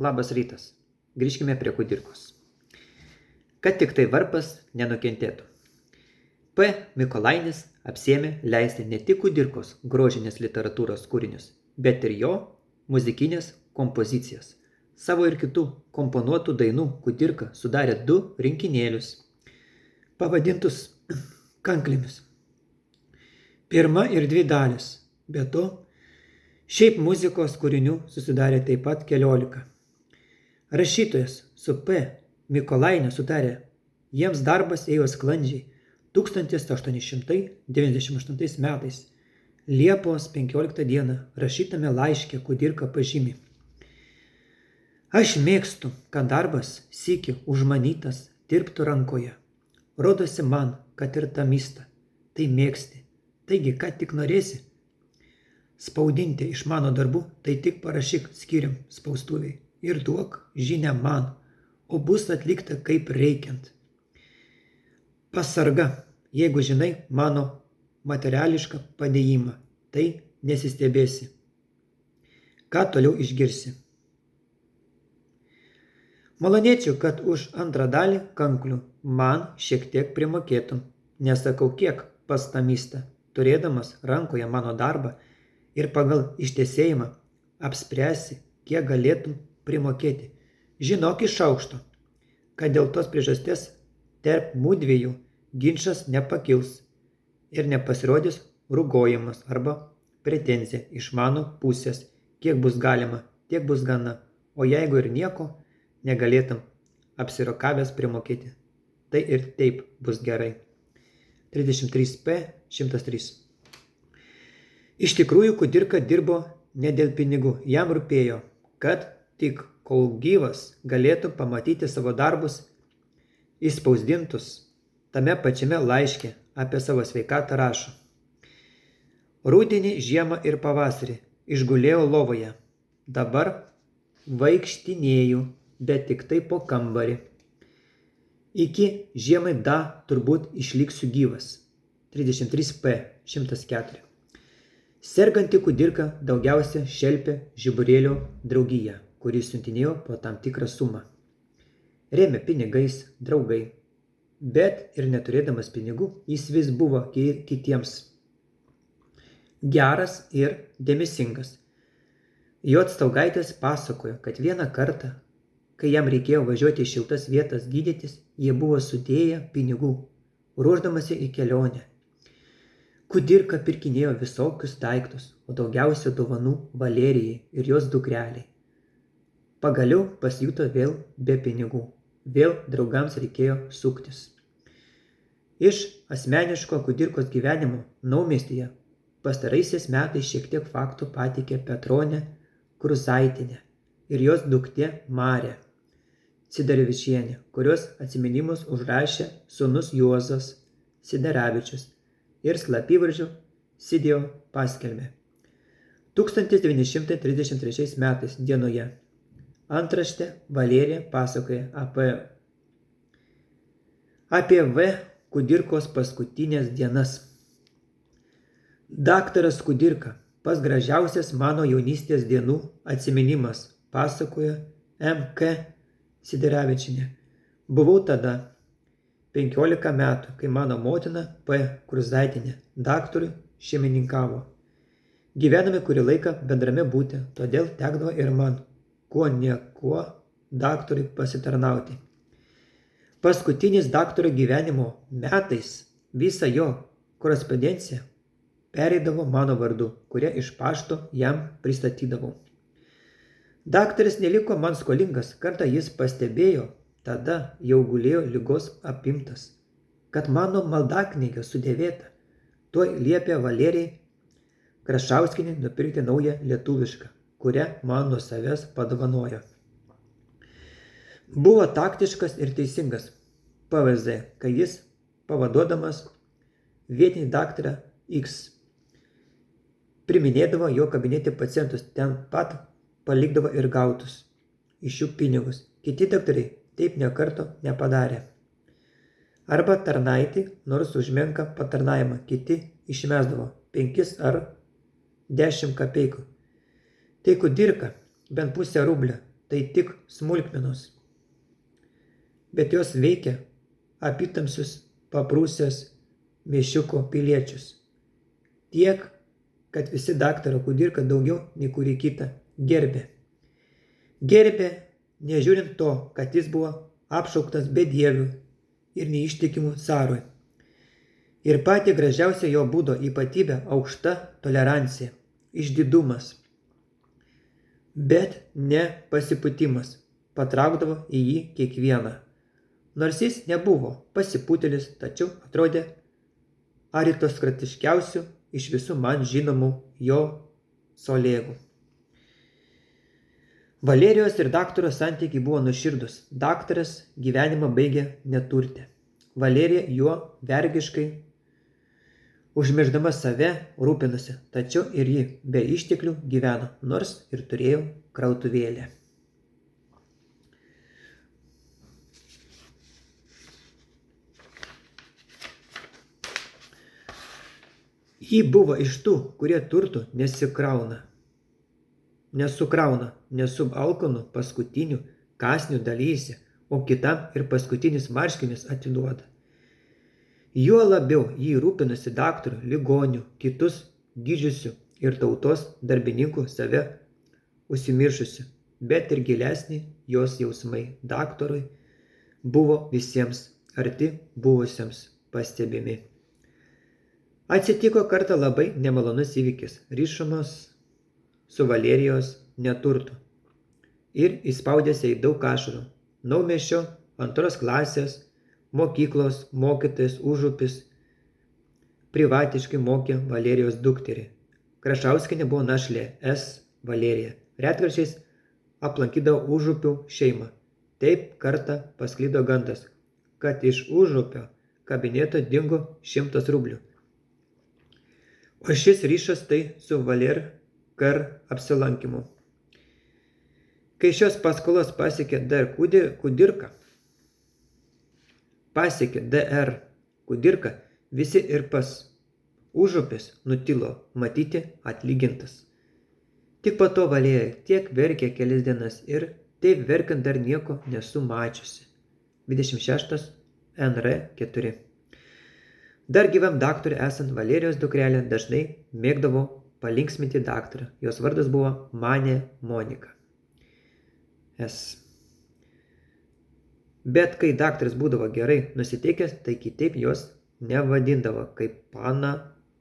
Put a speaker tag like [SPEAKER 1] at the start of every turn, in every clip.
[SPEAKER 1] Labas rytas. Grįžkime prie kudirkos. Kad tik tai varpas nenukentėtų. P. Mykolaitis apsėmė leisti ne tik kudirkos grožinės literatūros kūrinius, bet ir jo muzikinės kompozicijas. Savo ir kitų komponuotų dainų kudirka sudarė 2 rinkinėlius, pavadintus kanklėmis. 1 ir 2 dalis. Be to, šiaip muzikos kūrinių susidarė taip pat 14. Rašytojas su P. Mykolainiu sutarė, jiems darbas ėjo sklandžiai 1898 metais. Liepos 15 dieną rašytame laiške kudirka pažymi. Aš mėgstu, kad darbas sykį užmanytas dirbtų rankoje. Rodosi man, kad ir tamista, tai mėgsti. Taigi, ką tik norėsi? Spaudinti iš mano darbų, tai tik parašyk skyrium spaustuviai ir duok žinią man, o bus atlikta kaip reikiant. Pasarga, jeigu žinai mano materiališką padėjimą, tai nesistebėsi. Ką toliau išgirsi? Malonėčiau, kad už 2 dalį kanklių man šiek tiek primokėtum, nesakau kiek pas tamistą, turėdamas rankoje mano darbą ir pagal ištesėjimą apspręsi, kiek galėtum primokėti. Žinok iš aukšto, kad dėl tos priežasties tarp mūdviejų ginčas nepakils ir nepasirodys rūgojimas arba pretenzija iš mano pusės, kiek bus galima, tiek bus gana, o jeigu ir nieko negalėtum apsirokavęs primokėti, tai ir taip bus gerai. 33p 103. Iš tikrųjų, kudirka dirbo ne dėl pinigų, jam rūpėjo, kad tik kol gyvas galėtų pamatyti savo darbus įspausdintus. Tame pačiame laiške apie savo sveikatą rašo. Rudenį, žiemą ir pavasarį išgulėjau lovoje. Dabar vaikštinėju, bet tik tai po kambarį. Iki žiemai turbūt išliksiu gyvas. 33p 104. Serganti kudirka daugiausia šelpė Žiburėlio draugiją, kuris siuntinėjo po tam tikrą sumą. Rėmė pinigais draugai, bet ir neturėdamas pinigų jis vis buvo kitiems geras ir dėmesingas. Jo Staugaitės pasakojo, kad vieną kartą, kai jam reikėjo važiuoti į šiltas vietas gydytis, jie buvo sudėję pinigų, ruošdamasi į kelionę. Kudirka pirkinėjo visokius daiktus, o daugiausia dovanų Valerijai ir jos dukreliai. Pagaliau pasijuto vėl be pinigų, vėl draugams reikėjo suktis. Iš asmeniško kudirkos gyvenimo naumiestyje pastaraisiais metais šiek tiek faktų pateikė Petronė Kruzaitienė ir jos duktė Marė Sidarevičienė, kurios atsiminimus užrašė sūnus Juozas Sidaravičius ir slapyvardžiu Sidio paskelbė. 1933 metais dienoje antraštė Valerija pasakoja apie V. Kudirkos paskutinės dienas. Daktaras Kudirka, pas gražiausias mano jaunystės dienų atsiminimas, pasakoja M.K. Sidaravičienė. Buvau tada 15 metų, kai mano motina P. Kruzaitienė daktarui šeimininkavo. Gyvename kurį laiką bendrame būte, todėl tekdavo ir man kuo niekuo daktarui pasitarnauti. Paskutinis daktaro gyvenimo metais visa jo korespondencija pereidavo mano vardu, kurią iš pašto jam pristatydavau. Daktaras neliko man skolingas, kartą jis pastebėjo, tada jau gulėjo ligos apimtas, kad mano maldaknygė sudėvėta. Tuoj liepė Valerijai Krašauskienei nupirkti naują lietuvišką, kurią man nuo savęs padovanojo. Buvo taktiškas ir teisingas PVZ, kai jis, pavaduodamas vietinį daktarą X, priminėdavo jo kabinete pacientus, ten pat palikdavo ir gautus iš jų pinigus. Kiti daktarai taip nė karto nepadarė. Arba tarnaitį, nors už menką patarnavimą, kiti išmesdavo 5 ar 10 kapeikų. Tai Kudirka bent pusę rublio, tai tik smulkmenos. Bet jos veikia apitamsius paprūsės Miešiuko piliečius. Tiek, kad visi daktarą Kudirką daugiau nei kurį kitą gerbė. Gerbė, nežiūrint to, kad jis buvo apšauktas bedievių ir neištikimų carui. Ir pati gražiausia jo būdo ypatybė aukšta tolerancija, išdidumas. Bet ne pasipūtimas patraukdavo į jį kiekvieną. Nors jis nebuvo pasipūtėlis, tačiau atrodė aritokratiškiausių iš visų man žinomų jo kolegų. Valerijos ir daktaro santykiai buvo nuoširdūs. Daktaras gyvenimą baigė neturtę. Valerija juo vergiškai užmiršdama save rūpinosi, tačiau ir ji be išteklių gyveno, nors ir turėjo krautuvėlę. Ji buvo iš tų, kurie turtų nesukrauna, nesubalkonų paskutinių kąsnių dalysi, o kitam ir paskutinis marškinis atiduoda. Juo labiau jį rūpinosi daktarų, ligonių, kitus gydžiusių ir tautos darbininkų save užsimiršusių, bet ir gilesni jos jausmai daktarui buvo visiems arti buvusiems pastebimi. Atsitiko kartą labai nemalonus įvykis, ryšamas su Valerijos neturtu ir įspaudėsi į daug ašarų. Naumiesčio 2 klasės mokyklos mokytojas Užupis privatiškai mokė Valerijos dukterį. Krašauskienė buvo našlė S. Valerija. Retkarčiais aplankydavo Užupių šeimą. Taip kartą pasklido gandas, kad iš Užupio kabineto dingo 100 rublių. O šis ryšas tai su Valerkar apsilankymu. Kai šios paskolos pasiekė DR Kudirką, visi ir pas Užupis nutilo matyti atlygintas. Tik po to Valerija tiek verkė kelias dienas ir taip verkiant dar nieko nesu mačiusi. 26 NR 4. Dar gyvam daktarui esant Valerijos dukrelė dažnai mėgdavo palinksminti daktarą. Jos vardas buvo Manė Monika. S. Bet kai daktaras būdavo gerai nusiteikęs, tai kitaip jos nevadindavo kaip pana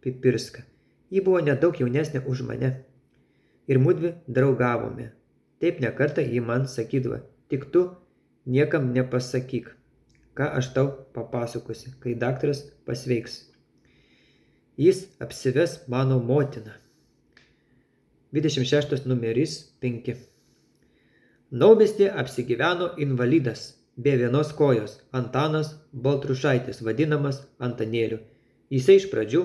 [SPEAKER 1] Pipirska. Ji buvo nedaug jaunesnė už mane. Ir mudvi draugavome. Taip nekartą ji man sakydavo, tik tu niekam nepasakyk, ką aš tau papasakosiu, kai daktaras pasveiks. Jis apsives mano motiną. 26 numeris 5. Naumiestyje apsigyveno invalidas be vienos kojos Antanas Baltrušaitis, vadinamas Antanėliu. Jisai iš pradžių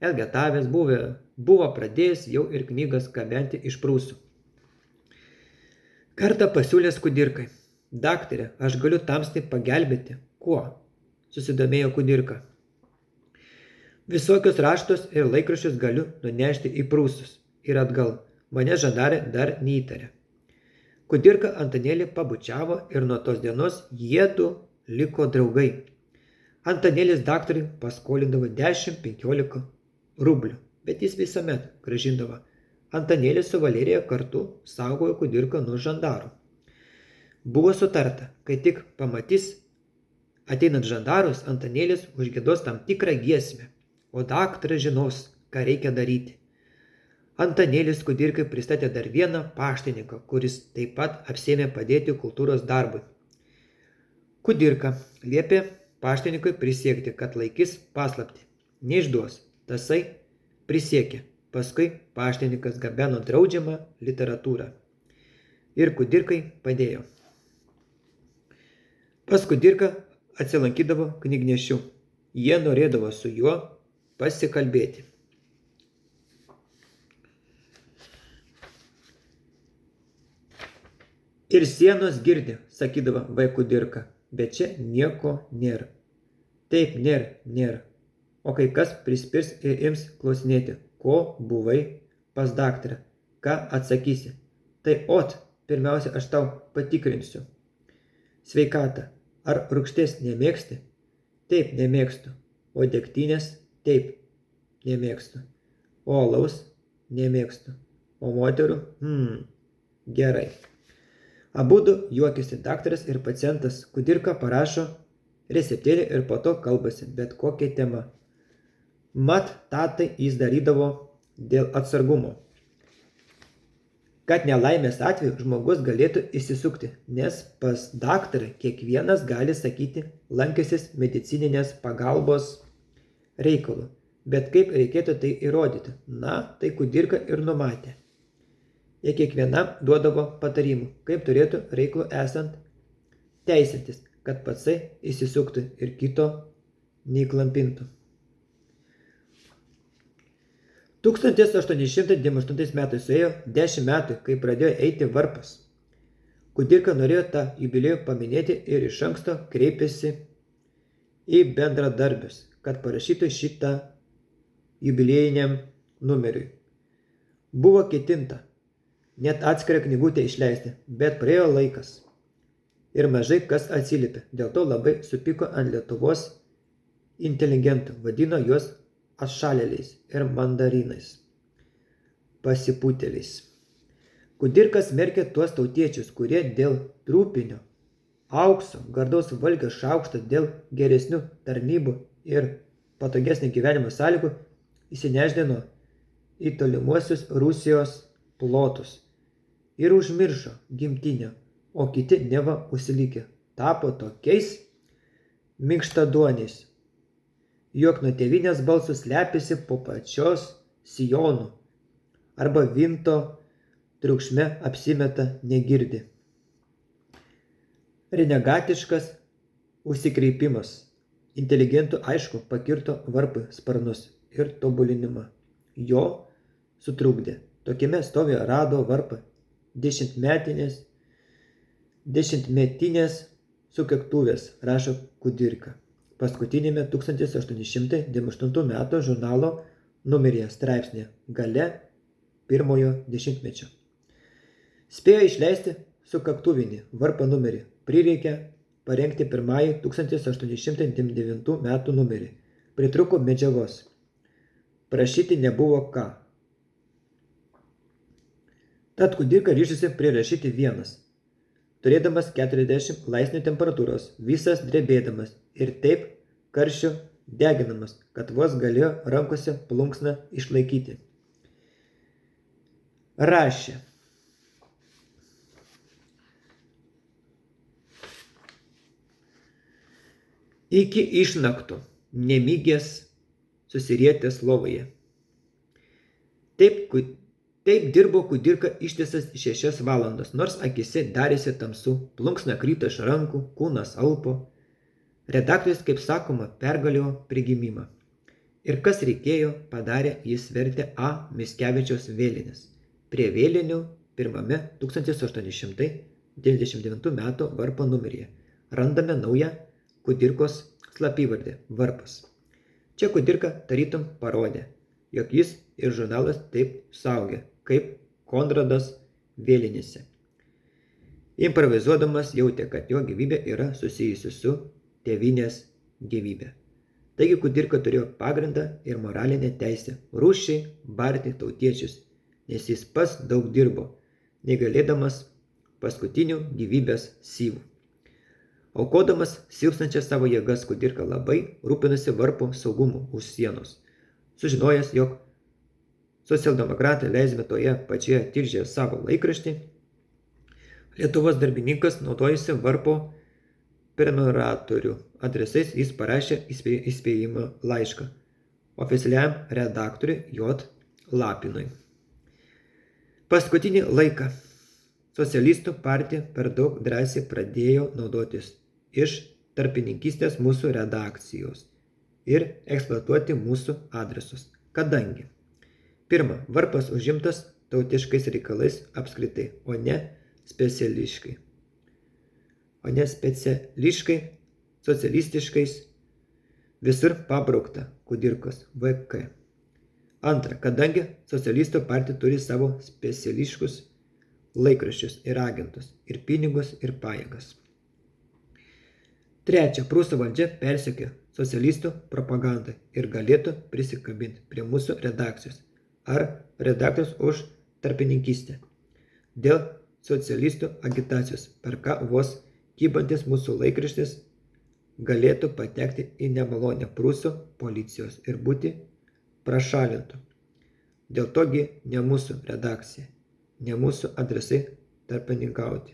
[SPEAKER 1] elgetavęs buvo pradėjęs jau ir knygas gabenti iš Prūsų. Kartą pasiūlęs Kudirkai. Daktarė, aš galiu tamstai pagelbėti. Kuo? Susidomėjo Kudirka. Visokius raštus ir laikraščius galiu nunešti į Prūsus ir atgal. Mane žandarė dar neįtarė. Kudirka Antanėlį pabučiavo ir nuo tos dienos jiedu liko draugai. Antanėlis daktarui paskolindavo 10-15 rublių, bet jis visuomet grąžindavo. Antanėlis su Valerija kartu saugojo Kudirką nuo žandarų. Buvo sutarta, kai tik pamatys ateinant žandarus, Antanėlis užgiedos tam tikrą giesmę, o daktaras žinos, ką reikia daryti. Antanėlis Kudirkai pristatė dar vieną paštininką, kuris taip pat apsėmė padėti kultūros darbui. Kudirka liepė paštininkui prisiekti, kad laikys paslaptį. Neišduos. Tasai prisiekė. Paskui paštininkas gabeno draudžiamą literatūrą. Ir Kudirkai padėjo. Pas Kudirką atsilankydavo knygnešių. Jie norėdavo su juo pasikalbėti. Ir sienos girdi, sakydavo Kudirka, bet čia nieko nėra. Taip, nėra. O kai kas prispirs ir ims klausinėti, ko buvai pas daktarą, ką atsakysi. Tai pirmiausia, aš tau patikrinsiu. Sveikatą. Ar rūgšties nemėgsti? Taip, nemėgstu. O degtinės? Taip, nemėgstu. O alaus? Nemėgstu. O moterų? Gerai. Abudu juokiasi daktaras ir pacientas. Kudirka parašo receptėlį ir po to kalbasi bet kokia tema. Mat, tai jis darydavo dėl atsargumo, kad nelaimės atveju žmogus galėtų įsisukti, nes pas daktarą kiekvienas gali sakyti lankęsis medicininės pagalbos reikalu. Bet kaip reikėtų tai įrodyti? Tai Kudirka ir numatė. Jie kiekvienam duodavo patarimų, kaip turėtų reikalų esant teisintis, kad patsai įsisuktų ir kito neįklampintų. 1898 metais suėjo 10 metų, kai pradėjo eiti varpas. Kudirka norėjo tą jubiliejų paminėti ir iš anksto kreipėsi į bendradarbius, kad parašytų šitą jubiliejiniam numeriui. Buvo ketinta net atskirą knygutę išleisti, bet praėjo laikas ir mažai kas atsiliepė. Dėl to labai supyko ant Lietuvos inteligentų, vadino juos atšalėliais ir mandarinais, pasipūtėliais. Kudirka smerkė tuos tautiečius, kurie dėl trūpinio, aukso, gardaus valgio šaukšto, dėl geresnių tarnybų ir patogesnio gyvenimo sąlygų įsineždino į tolimuosius Rusijos plotus ir užmiršo gimtinę, o kiti neva užsilikė, tapo tokiais minkštaduoniais, jog nuo tėvynės balsų slepiasi po pačios sijonų arba vinto triukšme apsimeta negirdi. Renegatiškas užsikreipimas inteligentų aišku pakirto varpui sparnus ir tobulinimą. Jo sutrukdė. Tokiame stovė rado varpą dešimtmetinės sukaktuvės, rašo Kudirka. Paskutinėme 1898 metų žurnalo numeryje straipsnėje gale pirmojo dešimtmečio. Spėjo išleisti sukaktuvinį varpą numerį. Prireikė parengti pirmąjį 1899 metų numerį. Pritruko medžiagos. Prašyti nebuvo ką. Tad Kudirka ryžosi prirašyti vienas, turėdamas 40 laipsnių temperatūros, visas drebėdamas ir taip karščio deginamas, kad vos galėjo rankose plunksną išlaikyti. Rašė. Iki išnaktų, nemygęs, susirietęs lovoje. Taip dirbo Kudirka ištisas 6 valandas, nors akise darėsi tamsu, plunksna krito iš rankų, kūnas alpo. Redaktorius, kaip sakoma, pergalėjo prigimimą. Ir kas reikėjo, padarė, jis vertė A. Mickevičiaus vėlinės. Prie vėlinių pirmame 1899 metų varpo numeryje randame naują Kudirkos slapyvardį – varpas. Čia Kudirka tarytum parodė, jog jis ir žurnalas taip saugia, kaip Konradas vėlinėse. Improvizuodamas jautė, kad jo gyvybė yra susijusi su tėvynės gyvybė. Taigi Kudirka turėjo pagrindą ir moralinę teisę rūšiai barti tautiečius, nes jis pats daug dirbo, negalėdamas paskutinių gyvybės syvų. Aukodamas silpstančias savo jėgas, Kudirka labai rūpinosi varpo saugumu už sienos. Sužinojęs, jog socialdemokratai leisime toje pačioje tilžėje savo laikraštį, Lietuvos darbininkas naudojasi varpo prenumeratorių adresais, jis parašė įspėjimo laišką oficialiam redaktoriui J. Lapinui. Paskutinį laiką socialistų partija per daug drąsiai pradėjo naudotis iš tarpininkystės mūsų redakcijos ir eksploatuoti mūsų adresus, kadangi pirma, varpas užimtas tautiškais reikalais apskritai, o ne speciališkai socialistiškais, visur pabraukta Kudirkos VK. Antra, kadangi socialistų partija turi savo speciališkus laikraščius ir agentus, ir pinigus, ir pajėgas. Trečia, prūsų valdžia persekiojo socialistų propagandą ir galėtų prisikabinti prie mūsų redakcijos ar redaktorius už tarpininkystę. Dėl socialistų agitacijos, per ką vos kybantis mūsų laikraštis galėtų patekti į nemalonę prūsų policijos ir būti prašalintų. Dėl togi ne mūsų redakcija, ne mūsų adresai tarpininkauti.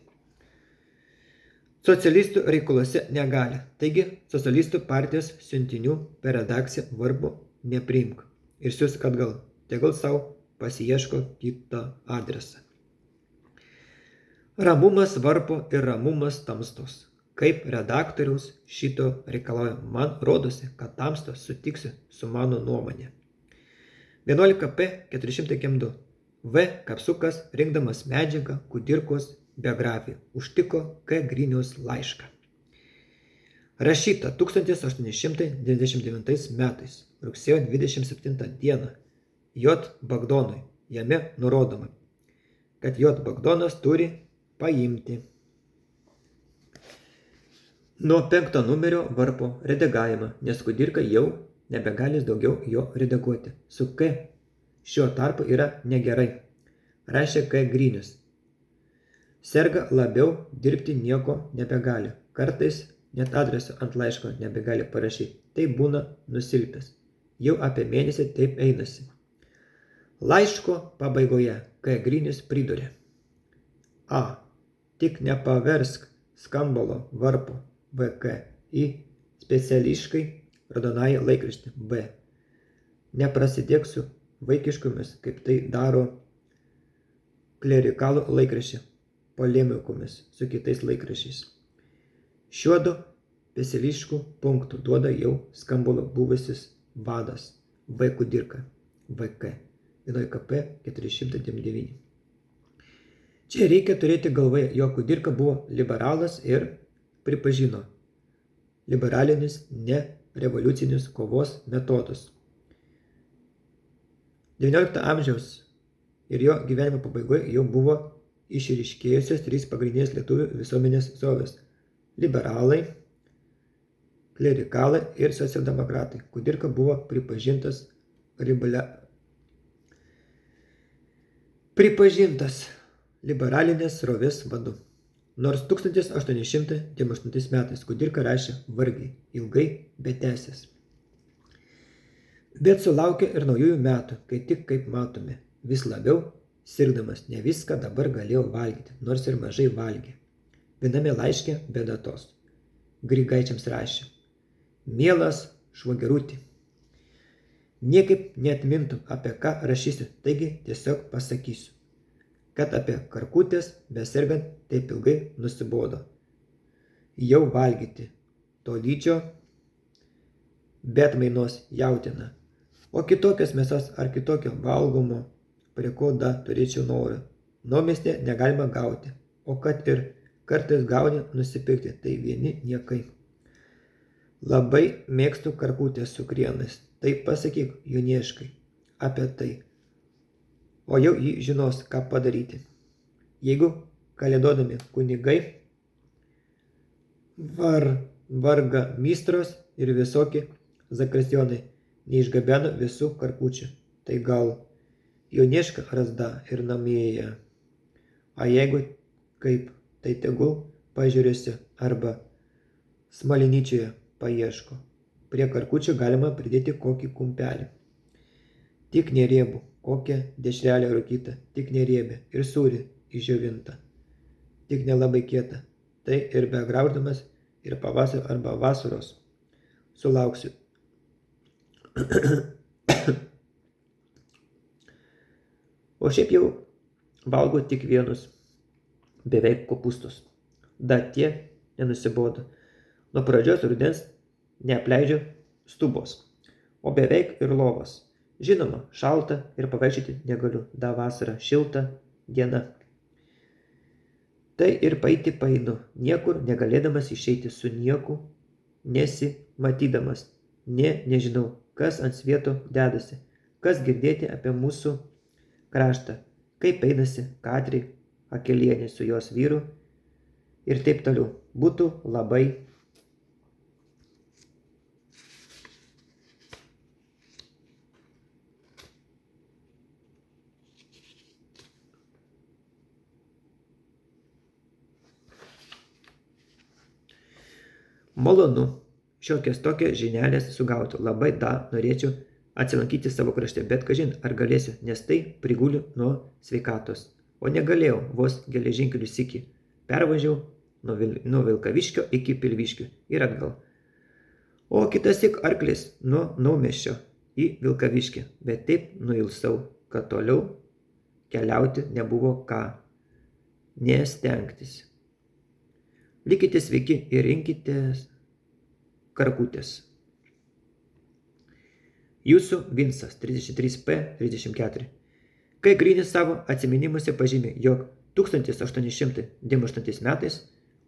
[SPEAKER 1] Socialistų reikalose negali, taigi socialistų partijos siuntinių per redakciją varbu nepriimk ir siųsk atgal, tegul savo pasiieško kitą adresą. Ramumas varpo ir ramumas tamstos. Kaip redaktoriaus šito reikalauja, man rodosi, kad tamstos sutiksiu su mano nuomonė. 11p 402. V. Kapsukas, rinkdamas medžiagą Kudirkos biografiją, užtiko K. Griniaus laišką. Rašyta 1899 metais, rugsėjo 27 dieną, J. Bagdonui. Jame nurodoma, kad J. Bagdonas turi paimti nuo 5 numerio varpo redagavimą, nes Kudirka jau nebegalis daugiau jo redaguoti. Su K šiuo tarpu yra negerai, rašė K. Grinius. Serga labiau, dirbti nieko nebegali. Kartais net adreso ant laiško nebegali parašyti. Tai būna nusilpęs. Jau apie mėnesį taip einasi. Laiško pabaigoje K. Grinius pridūrė. A. Tik nepaversk skambalo varpo VK į speciališkai raudonąjį laikraštį. B. Neprasidėk su vaikiškomis, kaip tai daro klerikalų laikraščiai, polemikomis su kitais laikraščiais. Šiuodu speciališkų punktų duoda jau skambalo buvusis vadas V. Kudirka, VK, 11p 409. Čia reikia turėti galvoje, jog Kudirka buvo liberalas ir pripažino liberalinis nerevoliucinius kovos metodus. 19 amžiaus ir jo gyvenimo pabaigoje jau buvo išryškėjusios 3 pagrindinės lietuvių visuomenės srovės – liberalai, klerikalai ir socialdemokratai. Kudirka buvo pripažintas liberalinės srovės vadu. Nors 1898 metais Kudirka rašė vargiai, ilgai, bet tęsės. Bet sulaukė ir naujųjų metų, kai tik, kaip matome, vis labiau sirgdamas ne viską dabar galėjo valgyti, nors ir mažai valgė. Viename laiške be datos Grigaičiams rašė: Mielas švagerutį, niekaip neatmintum, apie ką rašysiu, taigi tiesiog pasakysiu, kad apie karkutės besergant taip ilgai nusibodo. Jau valgyti to dydžio, bet mainos jautiena, o kitokios mėsos ar kitokio valgomo, prie ko dar turėčiau norą. Nuomestė negalima gauti, o kad ir kartais gauni nusipirkti, tai vieni niekai. Labai mėgstu karkutės su krienais, tai pasakyk jaunieškai apie tai, o jau jį žinos, ką padaryti. Jeigu kalėdodami kunigai, varga mistros ir visokie zakristijonai neišgabeno visų karkučių, tai gal jaunieška rasda ir namėje. A jeigu kaip, tai tegul pažiūrėsi arba Smalinyčioje paieško. Prie karkučių galima pridėti kokį kumpelį. Tik neriebų, kokią dešrelę rūkytą, tik neriebę ir sūrį išdžiovintą. Tik nelabai kietą. Tai ir begrauždamas ir pavasario arba vasaros sulauksiu. O šiaip jau valgo tik vienus, beveik kopūstus. Dar tie nenusibodo. Nuo pradžios rudens neapleidžiu stubos, o beveik ir lovas. Žinoma, šalta ir pavaikščioti negaliu, da vasara šilta diena. Tai ir paeiti paeinu, niekur negalėdamas išeiti su nieku, nesimatydamas, nežinau, kas ant svieto dedasi, kas girdėti apie mūsų kraštą, kaip einasi Katriai Akelienė su jos vyru ir taip toliau. Būtų labai malonu šiokias tokias žinelės sugauti. Labai norėčiau atsilankyti savo krašte, bet kažin ar galėsiu, nes tai priguliu nuo sveikatos. O negalėjau, vos geležinkelių sykį pervažiau nuo Vilkaviškio iki Pilviškių ir atgal. O kitassyk arklis nuo Naumiesčio į Vilkaviškį, bet taip nuilsau, kad toliau keliauti nebuvo ką, nestengtis. Likite sveiki ir rinkitės karkutės. Jūsų Vincas 33P34. Kai Grinis savo atsiminimuose pažymė, jog 1898 metais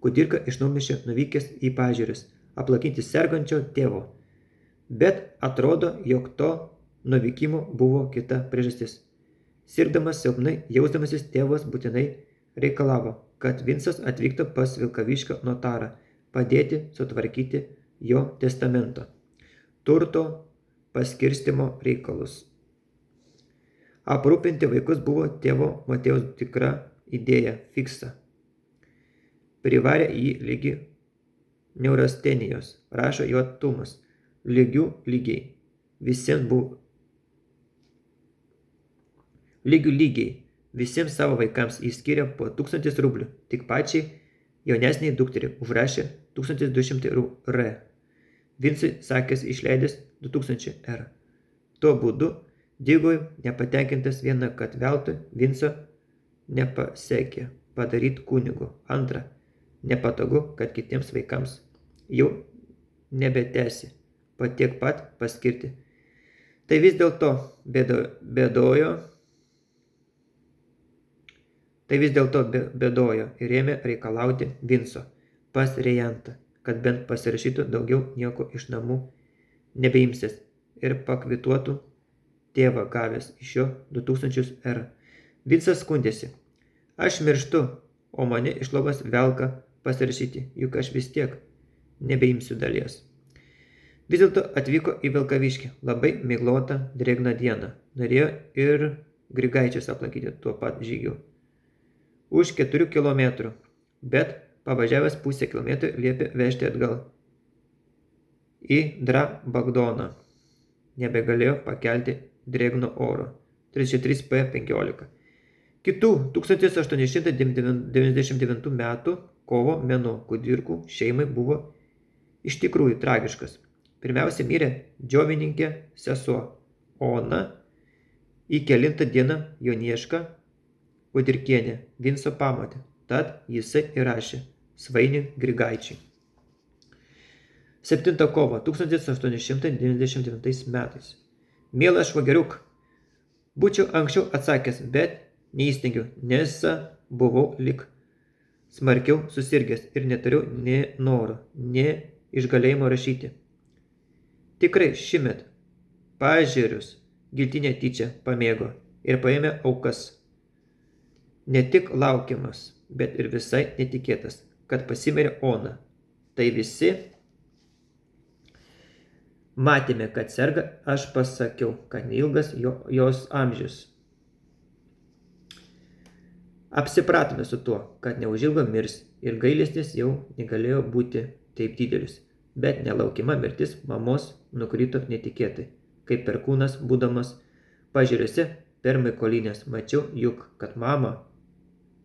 [SPEAKER 1] Kudirka iš Naumiesčio nuvykęs į pažiūras aplankyti sergančio tėvo. Bet atrodo, jog to nuvykimo buvo kita priežastis. Sirgdamas silpnai, jausdamasis, tėvas būtinai reikalavo, kad Vincas atvyktų pas Vilkaviškio notarą, padėti sutvarkyti jo testamento, turto paskirstymo reikalus. Aprūpinti vaikus buvo tėvo Matėjaus tikra idėja fiksa. Privarė jį lygi neurastenijos, rašo jo Tumas, lygių lygiai. Visiems buvo lygiai. Visiems savo vaikams jis skyrė po 1000 rublių, tik pačiai jaunesniai dukteriai užrašė 1200 r. Vincui sakęs išleidęs 2000 r. Tuo būdu Dygoj nepatenkintas viena, kad veltui Vinco nepasiekė padaryti kunigu. Antra, nepatogu, kad kitiems vaikams jau nebetęsi tiek pat paskirti. Tai vis dėlto bėdojo ir ėmė reikalauti Vinco pas rejantą, kad bent pasirašytų daugiau nieko iš namų nebeimsis ir pakvituotų tėvą gavęs iš jo 2000 r. Vincas skundėsi. Aš mirštu, o mane iš lovos velka pasirašyti, juk aš vis tiek nebeimsiu dalies. Vis dėlto atvyko į Vilkaviškį labai miglotą drėgną dieną. Norėjo ir Grigaičius aplankyti tuo pat žygiu. Už 4 kilometrų, bet pavažiavęs pusę kilometrų liepė vežti atgal į Drabagdoną. Nebegalėjo pakelti drėgno oro. 33P15. Kitų 1899 metų kovo mėnuo Kudirkų šeimai buvo iš tikrųjų tragiškas. Pirmiausia mirė džiovininkė sesuo Ona, į kelintą dieną Jonieška Kudirkienė Vinco pamatė, tad jisai įrašė Svainiui Grigaičiui. 7 kovo 1899 metais. Mielas švageriuk, būčiau anksčiau atsakęs, bet neįstengiau, nes buvau lik smarkiau susirgęs ir neturiu nė noro, nė išgalėjimo rašyti. Tikrai šimet pažiūrius giltinę tyčia pamėgo ir paėmė aukas. Ne tik laukiamas, bet ir visai netikėtas, kad pasimirė Ona. Tai visi matėme, kad serga, aš pasakiau, kad neilgas jos amžius. Apsipratome su tuo, kad neužilgo mirs ir gailestis jau negalėjo būti taip didelis. Bet nelaukima mirtis mamos nukrito netikėtai, kaip perkūnas būdamas pažiūrėse per Mykolines. Mačiau juk, kad mama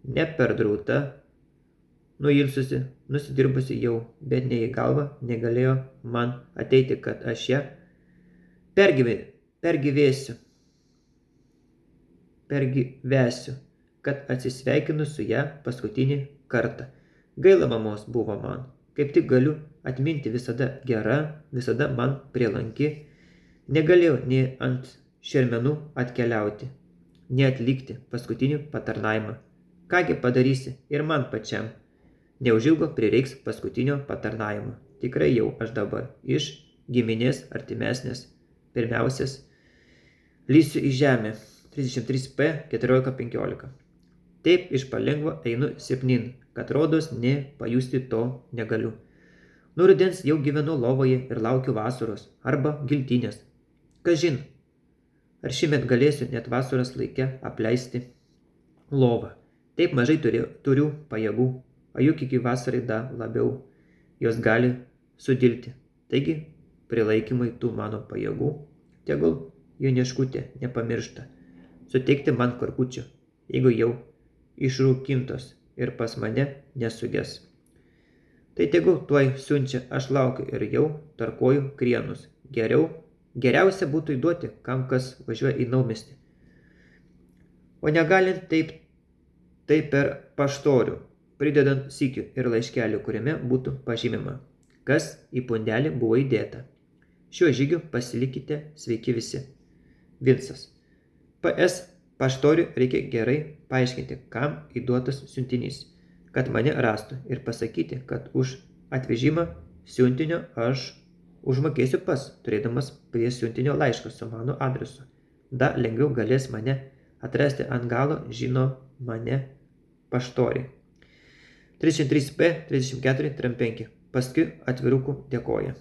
[SPEAKER 1] neperdrauta, nuilsusi, nusidirbusi jau, bet ne į galvą negalėjo man ateiti, kad aš ją pergyvesiu, kad atsisveikinu su ją paskutinį kartą. Gaila mamos buvo man, kaip tik galiu atminti, visada gera, visada man prielanki. Negalėjau nei ant šermenų atkeliauti, nei atlikti paskutinį patarnavimą. Kągi padarysi ir man pačiam. Neužilgo prireiks paskutinio patarnavimo. Tikrai jau aš dabar iš giminės artimesnės, pirmiausias, lysiu į žemę. 33P1415. Taip iš palengva einu silpnin, kad rodos nė pajusti to negaliu. Nuo rudens jau gyvenu lovoje ir laukiu vasaros arba giltinės. Kažin, ar šiemet galėsiu net vasaros laike apleisti lovą. Taip mažai turiu pajėgų, o juk iki vasarai dar labiau jos gali sudilti. Taigi, prilaikymai tų mano pajėgų, tegul jauniškutė nepamiršta suteikti man karkučių, jeigu jau išrūkintos ir pas mane nesuges. Tai tegul tuoj siunčia, aš laukiu ir jau tarkuoju krienus. Geriausia būtų įduoti, kam kas važiuoja į naumestį. O negalint taip per paštorių, pridedant sykių ir laiškelį, kuriame būtų pažymima, kas į pundelį buvo įdėta. Šiuo žygiu pasilikite sveiki visi. Vincas. PS paštoriui reikia gerai paaiškinti, kam įduotas siuntinys, kad mane rastų ir pasakyti, kad už atvežimą siuntinio aš užmokėsiu pats, turėdamas prie siuntinio laišką su mano adresu. Da lengviau galės mane atrasti ant galo, žino mane paštoriai. 33P, 34, 35. Paskui atvirukų dėkoja.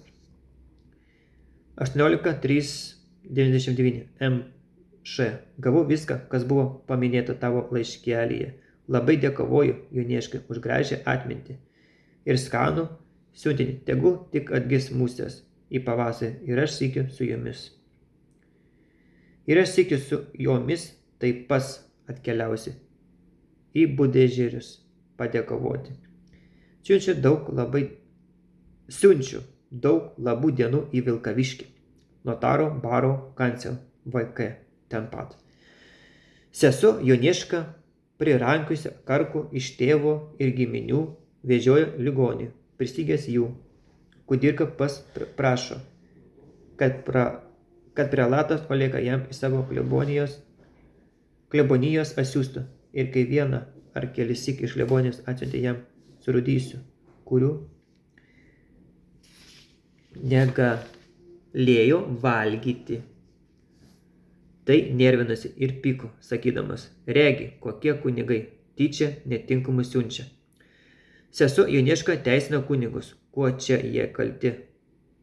[SPEAKER 1] 18, 3, 99. MŠ. Gavau viską, kas buvo paminėta tavo laiškelyje. Labai dėkoju jaunieškai už gražią atmintį. Ir skanų siuntinį, tegul tik atgis musės į pavasarį ir aš sykiu su jomis. Ir aš sykiu su jomis taip pas atkeliausi į Budežerius padėkovoti. Siunčiu daug labų dienų į Vilkaviškį. Notaro baro kancel VK ten pat. Sesuo Jonieška prirankiusi karkų iš tėvo ir giminių vežiojo ligonį, prisigęs jų. Kudirka prašo, kad prelatas Oleka jam į savo klebonijos atsiųstų, ir kai vieną ar kelissyk iš klebonijos atsiuntė jam surūdysiu, kurių negalėjo valgyti. Tai nervinasi ir pyko, sakydamas, regi, kokie kunigai tyčia netinkamus siunčia. Sesuo Jonieška teisina kunigus, kuo čia jie kalti.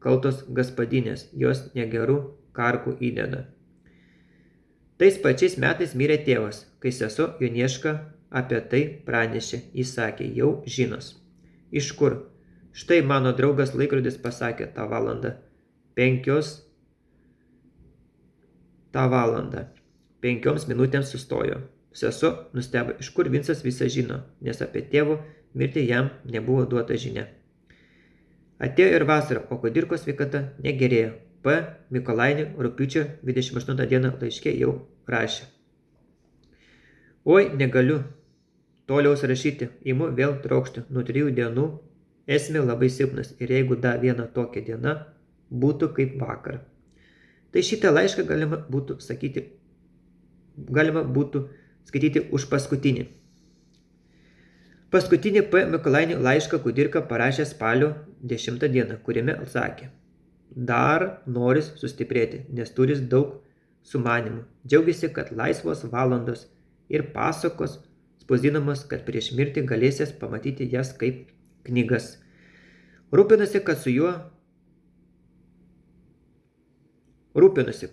[SPEAKER 1] Kaltos gaspadinės, jos negerų karkų įdeda. Tais pačiais metais mirė tėvas, kai sesuo Jonieška apie tai pranešė, įsakė, jau žinos. Iš kur? Štai mano draugas laikrodis pasakė tą valandą. 5 minutėms sustojo. Sesuo nustebo, iš kur Vincas visą žino, nes apie tėvo mirtį jam nebuvo duota žinia. Atėjo ir vasara, o Kudirkos sveikata negerėjo. P. Mikolainį rugpjūčio 28 dieną laiške jau rašė. Oi, negaliu toliaus rašyti, imu vėl trokšti, nuo 3 dienų esmė labai silpnas ir jeigu da viena tokia diena būtų kaip vakar. Tai šitą laišką galima būtų skaityti už paskutinį. Paskutinį P. Mikolainį laišką Kudirka parašė spalio 10 dieną, kuriame sakė, dar noris sustiprėti, nes turis daug sumanimų. Džiaugiasi, kad laisvos valandos ir pasakos spausdinamos, kad prieš mirtį galėsės pamatyti jas kaip knygas. Rūpinasi,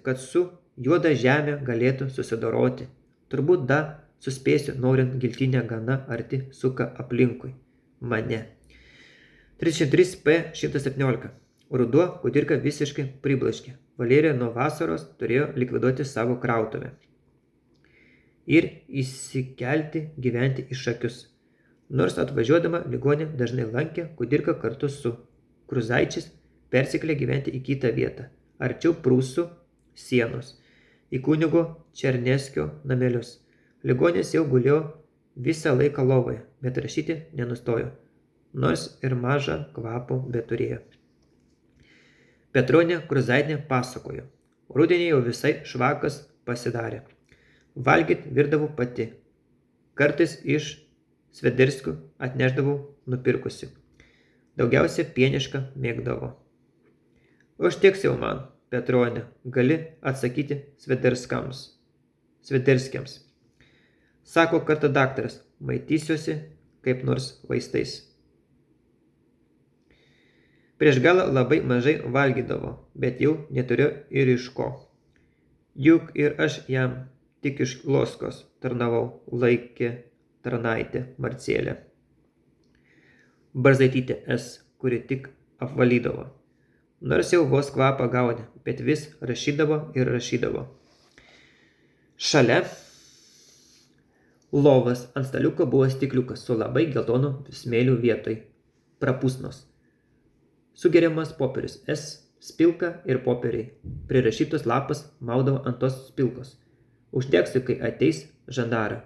[SPEAKER 1] kad su juoda žemė galėtų susidoroti. Turbūt da suspėsiu, norint giltinę gana arti suka aplinkui mane. 33P 117. Ruduo Kudirka visiškai priblaškė. Valerija nuo vasaros turėjo likviduoti savo krautuvę ir įsikelti gyventi į Šakius. Nors atvažiuodama ligonį dažnai lankė, Kudirka kartu su Kruzaičiais persikėlė gyventi į kitą vietą, arčiau Prūsų sienos, į kunigo Černeskio namelius. Ligonis jau gulėjo visą laiką lovoje, bet rašyti nenustojo, nors ir mažą kvapą beturėjo. Petronė Kruzaitinė pasakojo, rudenį jau visai švakas pasidarė. Valgyt virdavau pati, kartais iš Svederskių atneždavau nupirkusi. Daugiausia pienišką mėgdavo. Užteks jau man, Petronė, gali atsakyti Svederskiams. Sako kartą daktaras, maitysiuosi kaip nors vaistais. Prieš galą labai mažai valgydavo, bet jau neturėjo ir iš ko. Juk ir aš jam tik iš loskos tarnavau, laikė tarnaitė Marcėlė. Barzaitytė S, kuri tik apvalydavo. Nors jau vos kvapą gaudė, bet vis rašydavo ir rašydavo. Šalia lovas ant staliuko buvo stikliukas su labai geltonu smėliu vietoj prapusnos. Sugeriamas popierius S, spilka ir popieriai. Prirašytus lapas maudavo ant tos spilkos. Uždegsiu, kai ateis žandarą,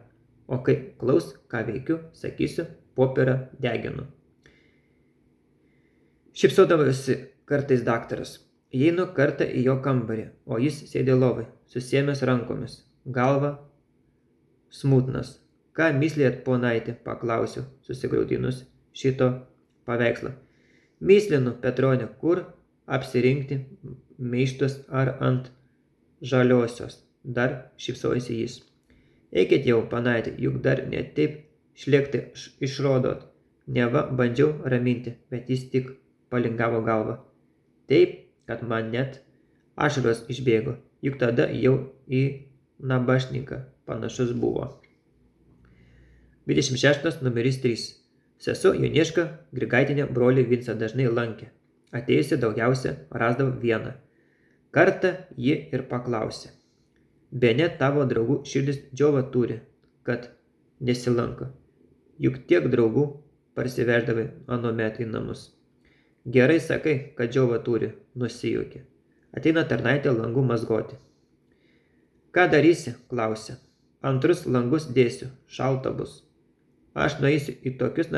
[SPEAKER 1] o kai klaus, ką veikiu, sakysiu, popierą deginu. Šypsodavosi kartais daktaras. Įeinu kartą į jo kambarį, o jis sėdė lovai, susiėmęs rankomis, galva smutnas. Ką myslėjat, ponaitė, paklausiu, susigraudinus šito paveikslo. Myslinu, Petronė, kur apsirinkti, meištus ar ant žaliosios, dar šypsojasi jis. Eikit jau, panaitė, juk dar ne taip šlėkti išrodot. Neva bandžiau raminti, bet jis tik palingavo galvą. Taip, kad man net ašaros išbėgo, juk tada jau į nabašniką panašus buvo. 26 numeris 3. Sesuo Jonieška Grigaitinė brolį Vincą dažnai lankė. Atėjusi daugiausia rasdavo vieną. Kartą ji ir paklausė. Bene tavo draugų širdis džiova turi, kad nesilanko. Juk tiek draugų parsiveždavai anuomet į namus. Gerai sakai, kad džiova turi, nusijuokė. Ateina tarnaitė langų mazgoti. Ką darysi, klausė. Antrus langus dėsiu, šalta bus. Aš nueisiu į tokius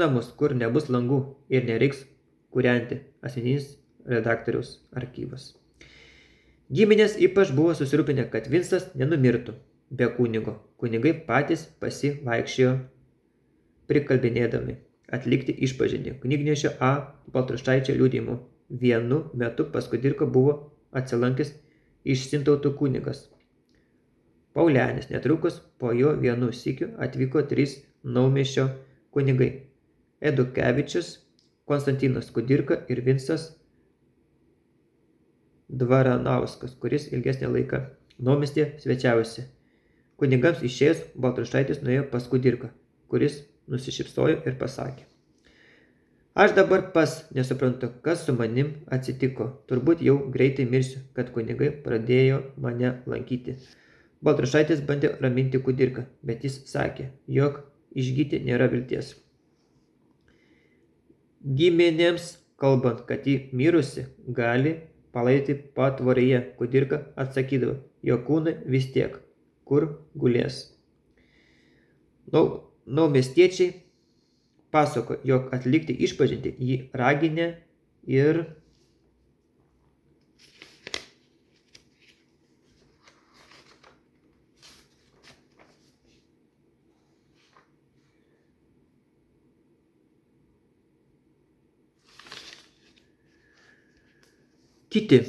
[SPEAKER 1] namus, kur nebus langų ir nereiks kūrenti, asmeninis redaktoriaus archyvas. Giminės ypač buvo susirūpinę, kad Vincas nenumirtų be kunigo. Kunigai patys pasivaikščiojo prikalbinėdami atlikti išpažinį. Knygnešio A. Baltrušaičio liudijimu. Vienu metu pas Kudirką buvo atsilankęs iš Sintautų kunigas Paulianis. Netrukus po jo vienu sykiu atvyko 3 Naumiesčio kunigai Edukevičius, Konstantinas Kudirka ir Vincas Dvaranauskas, kuris ilgesnį laiką Naumiestyje svečiavosi. Kunigams išėjus, Baltrušaitis nuėjo pas Kudirką, kuris nusišypsojo ir pasakė. Aš dabar pas nesuprantu, kas su manim atsitiko. Turbūt jau greitai mirsiu, kad kunigai pradėjo mane lankyti. Baltrušaitis bandė raminti Kudirką, bet jis sakė, jog išgyti nėra vilties. Giminėms kalbant, kad jį mirusi gali palaidoti patvoryje, Kudirka atsakydavo, jo kūnai vis tiek, kur gulės. Naumiestiečiai pasako, jog atlikti išpažintį jį raginę ir kiti,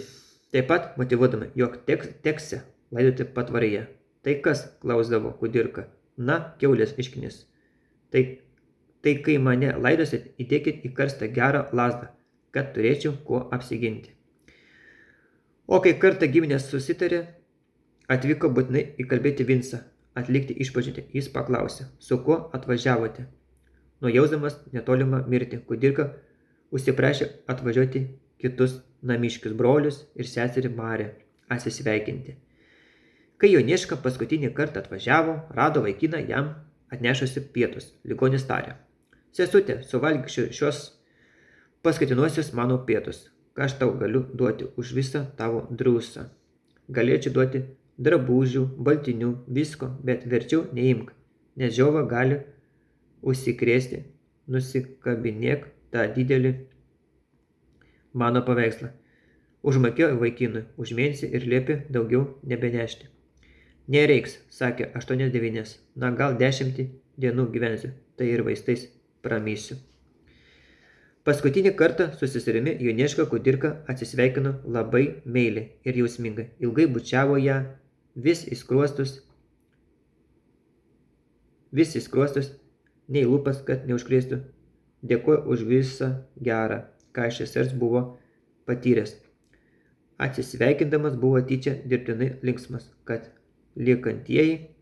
[SPEAKER 1] taip pat motyvuodami, jog teksė laidoti patvoryje. Tai kas, klausdavo Kudirka, na, kiaulės iškinis. Tai kai mane laidosit, įdėkit į karstą gerą lazdą, kad turėčiau kuo apsiginti. O kai kartą giminės susitarė, atvyko būtinai įkalbėti Vincą, atlikti išpažintį. Jis paklausė, su kuo atvažiavote. Nujausdamas netolimą mirtį, Kudirka užsiprašė atvažiuoti kitus namiškius brolius ir seserį Marę atsisveikinti. Kai Jonieška paskutinį kartą atvažiavo, rado vaikiną jam atnešusi pietus. Ligonis tarė. Sesutė, suvalgyk šios paskutinuosius mano pietus. Ką aš tau galiu duoti už visą tavo drusą? Galėčiau duoti drabužių, baltinių, visko, bet verčiau neimk, nes žiova gali užsikrėsti. Nusikabinėk tą didelį mano paveikslą. Užmokėjo vaikinui už mėnesį ir liepė daugiau nebenešti. Nereiks, sakė 8-9, na gal 10 dienų gyvensiu, tai ir vaistais pramysiu. Paskutinį kartą su seserimi Joniška Kudirka atsisveikino labai meiliai ir jausmingai. Ilgai bučiavo ją, vis į skruostus, nei lūpas, kad neužkrėstų. Dėkoju už visą gerą, ką iš sesers buvo patyręs. Atsisveikindamas buvo tyčia dirbtinai linksmas, kad liekantieji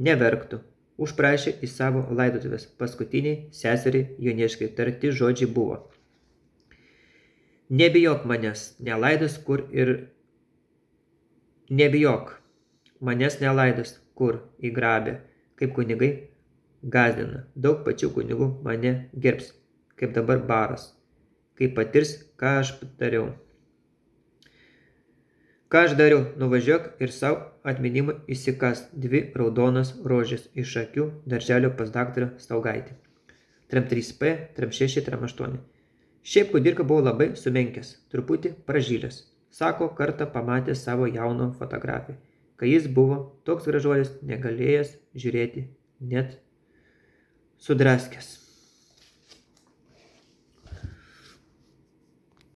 [SPEAKER 1] neverktų. Užprašė į savo laidotuvės. Paskutiniai seseriai Joniškai tarti žodžiai buvo: nebijok manęs nelaidos kur įgrabė, kaip kunigai gąsdina. Daug pačių kunigų mane gerbs, kaip dabar baras, kai patirs, ką aš dariau, nuvažiuok ir savo atminimą įsikas 2 raudonas rožės iš akių darželio pas daktarą Staugaitį. Trem 3P, trem 6, trem 8. Šiaip Kudirka buvo labai sumenkęs, truputį pražylęs. Sako, kartą pamatė savo jauno fotografiją, kai jis buvo toks gražuolis, negalėjęs žiūrėti net sudraskęs.